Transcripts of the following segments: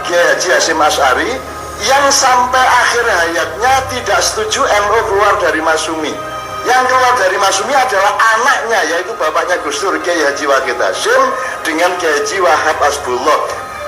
Kiai Haji Hasyim Asy'ari yang sampai akhir hayatnya tidak setuju NU keluar dari Masyumi. Yang keluar dari Masyumi adalah anaknya, yaitu bapaknya Gus Dur, Kiai Haji Wahid Hasyim dengan Kiai Haji Wahab Hasbullah.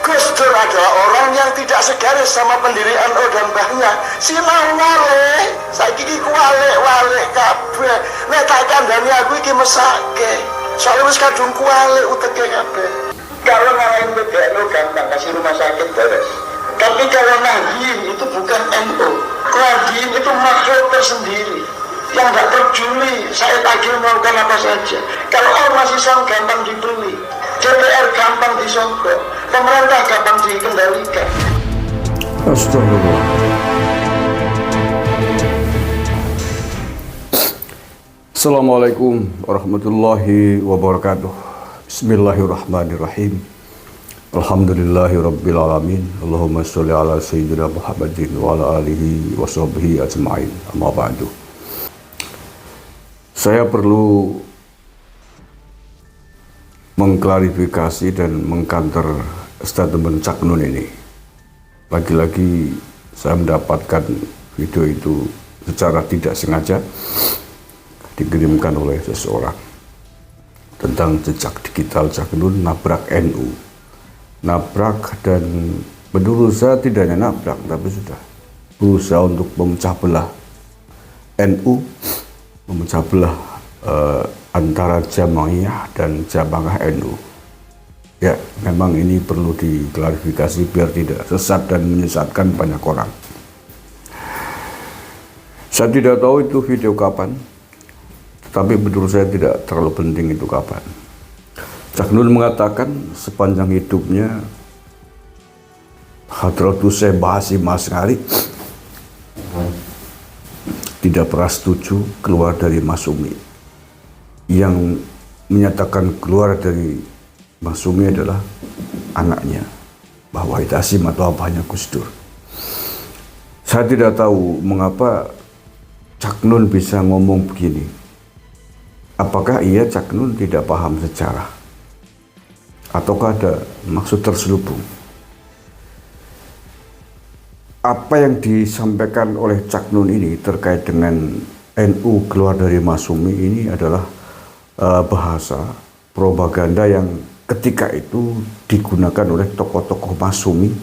Gus Dur adalah orang yang tidak segaris sama pendiri NU dan mbahnya. Sinau wale, saiki iki wale kabeh. Nek tak kandhani aku iki mesake. Soale wis kadung kuwale uteke kabeh. Kalau ngalahin PBNU gampang, kasih rumah sakit beres. Tapi kalau Nahdien itu bukan NU. Nahdien itu makhluk tersendiri yang nggak peduli saya tagih melakukan apa saja. Kalau ormas Islam gampang dibeli, DPR gampang disogok, pemerintah gampang dikendalikan. Astagfirullah. Assalamualaikum warahmatullahi wabarakatuh. Bismillahirrahmanirrahim. Alhamdulillahirabbil alamin. Allahumma sholli ala sayyidina Muhammadin wa ala alihi wa sahbihi ajma'in. Amma ba'du. Saya perlu mengklarifikasi dan mengkanter statement Cak Nun ini. Lagi-lagi saya mendapatkan video itu secara tidak sengaja dikirimkan oleh seseorang tentang jejak digital Cak Nun nabrak NU. Nabrak, dan menurut saya tidak hanya nabrak, tapi sudah berusaha untuk memecah belah NU, memecah belah antara Jamaiyah dan Jamaah NU. Ya, memang ini perlu diklarifikasi biar tidak sesat dan menyesatkan banyak orang. Saya tidak tahu itu video kapan, tapi menurut saya tidak terlalu penting itu kapan. Cak Nun mengatakan sepanjang hidupnya Hadratus Syekh Hasyim Asy'ari tidak pernah setuju keluar dari Masyumi. Yang menyatakan keluar dari Masyumi adalah anaknya, Mbah Wahid Hasyim atau abahnya Gus Dur. Saya tidak tahu mengapa Cak Nun bisa ngomong begini. Apakah ia Cak Nun tidak paham sejarah? Ataukah ada maksud terselubung? Apa yang disampaikan oleh Cak Nun ini terkait dengan NU keluar dari Masyumi ini adalah bahasa propaganda yang ketika itu digunakan oleh tokoh-tokoh Masyumi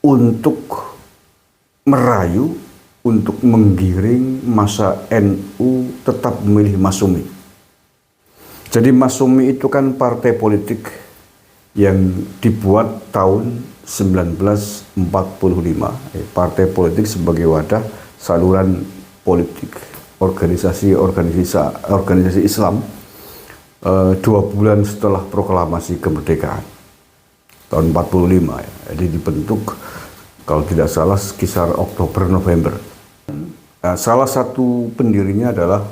untuk merayu, untuk menggiring masa NU tetap memilih Masyumi. Jadi Masyumi itu kan partai politik yang dibuat tahun 1945, partai politik sebagai wadah saluran politik organisasi Islam 2 bulan setelah proklamasi kemerdekaan tahun 45 ya. Jadi dibentuk kalau tidak salah sekitar Oktober-November. Salah satu pendirinya adalah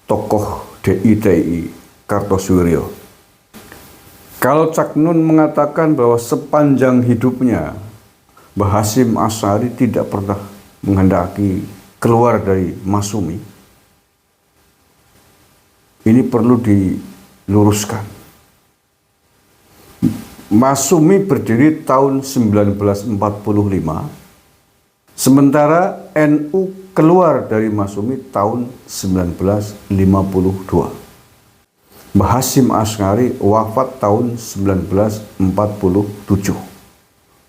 tokoh DITI Kartosuwiryo. Kalau Cak Nun mengatakan bahwa sepanjang hidupnya Mbah Hasyim Asy'ari tidak pernah menghendaki keluar dari Masyumi, ini perlu diluruskan. Masyumi berdiri tahun 1945, sementara NU keluar dari Masyumi tahun 1952. Mbah Hasyim Asy'ari wafat tahun 1947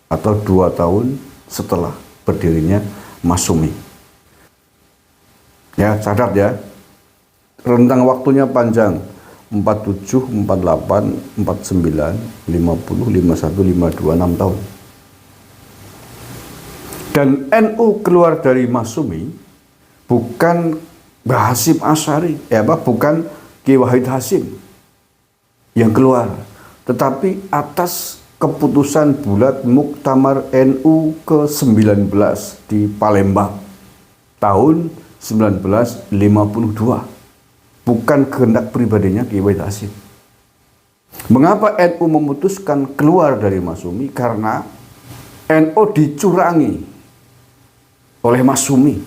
atau 2 tahun setelah berdirinya Masyumi. Ya, catat ya. Rentang waktunya panjang. 47, 48, 49, 50, 51, 52, 6 tahun. Dan NU keluar dari Masyumi bukan Mbah Hasyim Asy'ari, bukan Kiai Wahid Hasyim yang keluar, tetapi atas keputusan bulat Muktamar NU ke-19 di Palembang tahun 1952. Bukan kehendak pribadinya Kiai Wahid Hasyim. Mengapa NU memutuskan keluar dari Masyumi? Karena NU dicurangi oleh Masyumi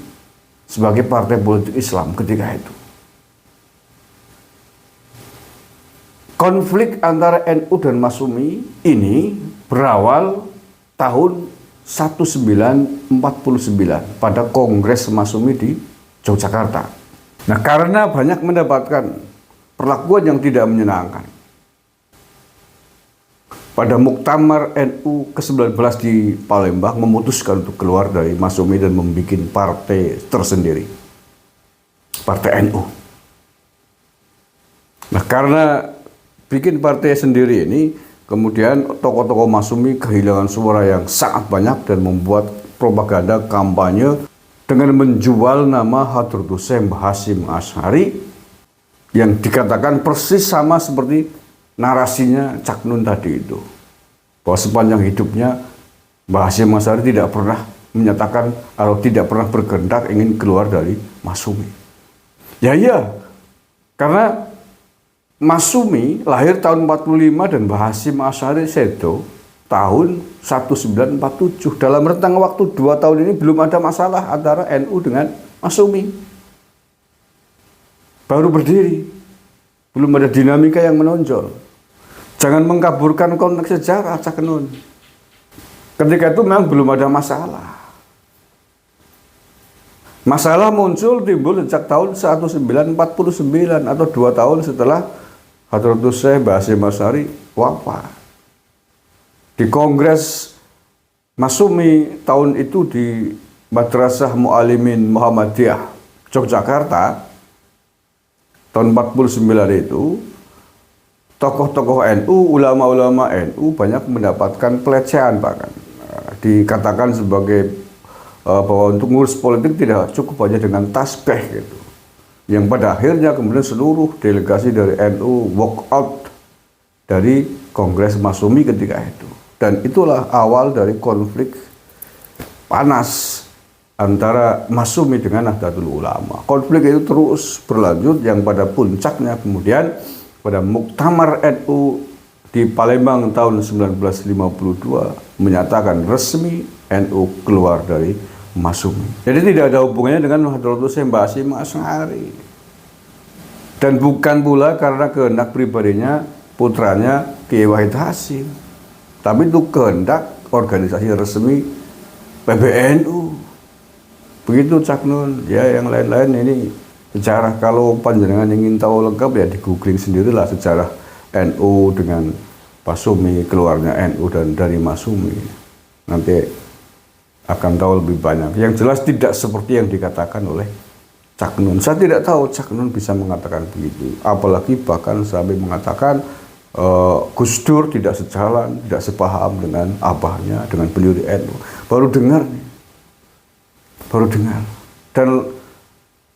sebagai partai politik Islam ketika itu. Konflik antara NU dan Masyumi ini berawal tahun 1949 pada Kongres Masyumi di Yogyakarta. Nah, karena banyak mendapatkan perlakuan yang tidak menyenangkan, pada Muktamar NU ke-19 di Palembang memutuskan untuk keluar dari Masyumi dan membuat partai tersendiri, Partai NU. Nah, karena bikin partai sendiri ini, kemudian tokoh-tokoh Masyumi kehilangan suara yang sangat banyak dan membuat propaganda kampanye dengan menjual nama Hadratus Syekh Mbah Hasyim Asy'ari yang dikatakan persis sama seperti narasinya Cak Nun tadi itu, bahwa sepanjang hidupnya Mbah Hasyim Asy'ari tidak pernah menyatakan atau tidak pernah berkehendak ingin keluar dari Masyumi. Ya, karena Masyumi lahir tahun 45 dan Mbah Hasyim Asy'ari sedo tahun 1947. Dalam rentang waktu 2 tahun ini belum ada masalah antara NU dengan Masyumi. Baru berdiri, belum ada dinamika yang menonjol. Jangan mengkaburkan konteks sejarah, Cak Nun. Ketika itu memang belum ada masalah. Masalah muncul timbul sejak tahun 1949 atau 2 tahun setelah Hadratus Syekh Mbah Hasyim Asy'ari wafat. Di Kongres Masyumi tahun itu di Madrasah Mu'allimin Muhammadiyah Yogyakarta tahun 49 itu, tokoh-tokoh NU, ulama-ulama NU banyak mendapatkan pelecehan, bahkan dikatakan sebagai bahwa untuk ngurus politik tidak cukup hanya dengan tasbih gitu. Yang pada akhirnya kemudian seluruh delegasi dari NU walk out dari Kongres Masyumi ketika itu. Dan itulah awal dari konflik panas antara Masyumi dengan Nahdlatul Ulama. Konflik itu terus berlanjut yang pada puncaknya kemudian pada Muktamar NU di Palembang tahun 1952 menyatakan resmi NU keluar dari Masyumi. Jadi tidak ada hubungannya dengan Hadratus Syekh Mbah Hasyim Asy'ari. Dan bukan pula karena kehendak pribadinya putranya Kiai Wahid Hasyim. Tapi itu kehendak organisasi resmi PBNU. Begitu Cak Nun. Ya, yang lain-lain ini sejarah. Kalau panjenengan ingin tahu lengkap ya di googling sendirilah sejarah NU dengan Masyumi, keluarnya NU dan dari Masyumi. Nanti akan tahu lebih banyak. Yang jelas tidak seperti yang dikatakan oleh Cak Nun. Saya tidak tahu Cak Nun bisa mengatakan begitu. Apalagi bahkan sampai mengatakan Gus Dur tidak sejalan, tidak sepaham dengan abahnya, dengan beliau di NU. Baru dengar nih. Baru dengar. Dan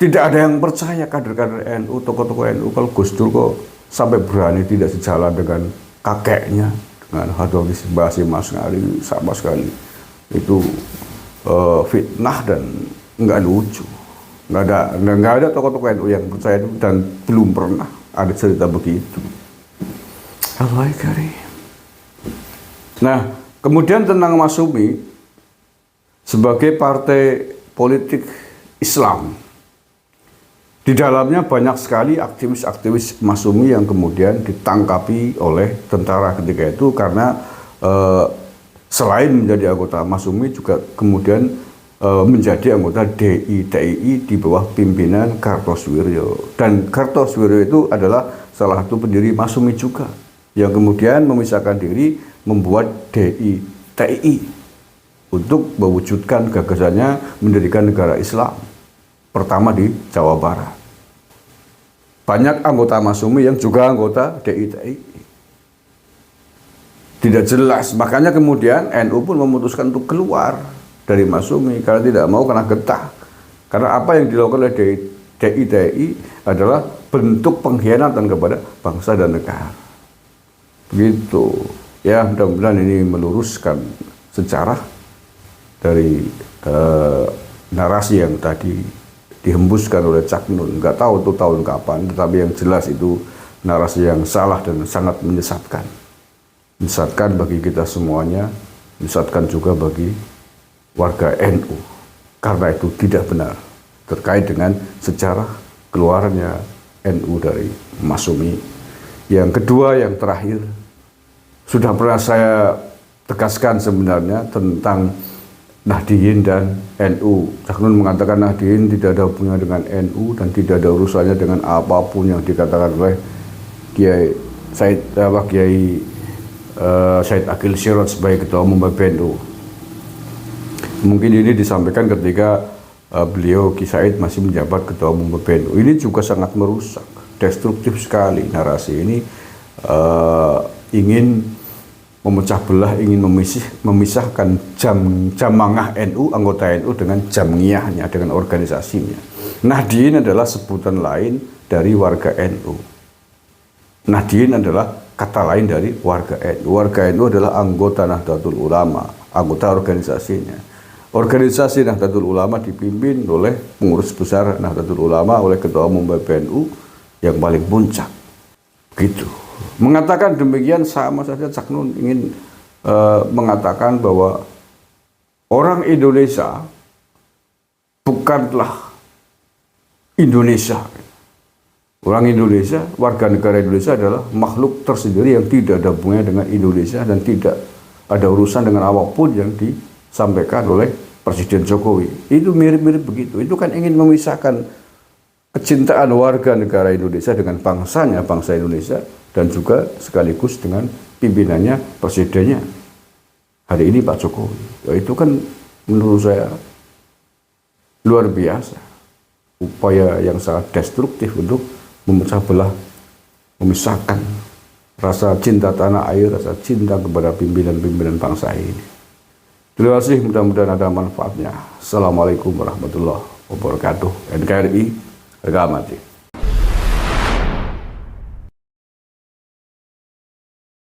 tidak ada yang percaya kader-kader NU, tokoh-tokoh NU kalau Gus Dur kok sampai berani tidak sejalan dengan kakeknya, dengan Hadratus Mbah Hasyim Asy'ari. Sama sekali itu fitnah dan nggak lucu. Nggak ada tokoh-tokoh NU yang percaya itu dan belum pernah ada cerita begitu. Allah Karim. Nah, kemudian tentang Masyumi sebagai partai politik Islam. Di dalamnya banyak sekali aktivis-aktivis Masyumi yang kemudian ditangkapi oleh tentara ketika itu karena selain menjadi anggota Masyumi juga kemudian menjadi anggota DITII di bawah pimpinan Kartosuwiryo. Dan Kartosuwiryo itu adalah salah satu pendiri Masyumi juga, yang kemudian memisahkan diri membuat DITII untuk mewujudkan gagasannya mendirikan negara Islam pertama di Jawa Barat. Banyak anggota Masyumi yang juga anggota DITII. Tidak jelas, makanya kemudian NU pun memutuskan untuk keluar dari Masyumi karena tidak mau kena getah. Karena apa yang dilakukan oleh DITII adalah bentuk pengkhianatan kepada bangsa dan negara. Begitu. Ya, mudah-mudahan ini meluruskan sejarah dari narasi yang tadi dihembuskan oleh Cak Nun. Nggak tahu itu tahun kapan, tetapi yang jelas itu narasi yang salah dan sangat menyesatkan. Menyesatkan bagi kita semuanya, menyesatkan juga bagi warga NU. Karena itu tidak benar terkait dengan sejarah keluarnya NU dari Masyumi Yang kedua, yang terakhir, sudah pernah saya tegaskan sebenarnya tentang Nahdliyin dan NU. Cak Nun mengatakan Nahdliyin tidak ada hubungannya dengan NU dan tidak ada urusannya dengan apapun yang dikatakan oleh Kiai Said Akil Sirot sebagai ketua umum PBNU. Mungkin ini disampaikan ketika beliau Ki Said masih menjabat ketua umum PBNU. Ini juga sangat merusak, destruktif sekali narasi ini, ingin memecah belah, ingin memisahkan jamaah NU, anggota NU dengan jamiyahnya, dengan organisasinya. Nahdliyin adalah sebutan lain dari warga NU. Nahdliyin adalah kata lain dari warga NU. Warga NU adalah anggota Nahdlatul Ulama, anggota organisasinya. Organisasi Nahdlatul Ulama dipimpin oleh pengurus besar Nahdlatul Ulama, oleh ketua umum PBNU yang paling puncak. Gitu. Mengatakan demikian sama saja Cak Nun ingin mengatakan bahwa orang Indonesia bukanlah Indonesia. Orang Indonesia, warga negara Indonesia adalah makhluk tersendiri yang tidak ada hubungannya dengan Indonesia dan tidak ada urusan dengan apapun yang disampaikan oleh Presiden Jokowi. Itu mirip-mirip begitu. Itu kan ingin memisahkan kecintaan warga negara Indonesia dengan bangsanya, bangsa Indonesia, dan juga sekaligus dengan pimpinannya, presidennya hari ini Pak Jokowi. Ya, itu kan menurut saya luar biasa, upaya yang sangat destruktif untuk memecah belah, memisahkan rasa cinta tanah air, rasa cinta kepada pimpinan-pimpinan bangsa ini. Terima kasih, mudah-mudahan ada manfaatnya. Assalamualaikum warahmatullahi wabarakatuh. NKRI, harga mati.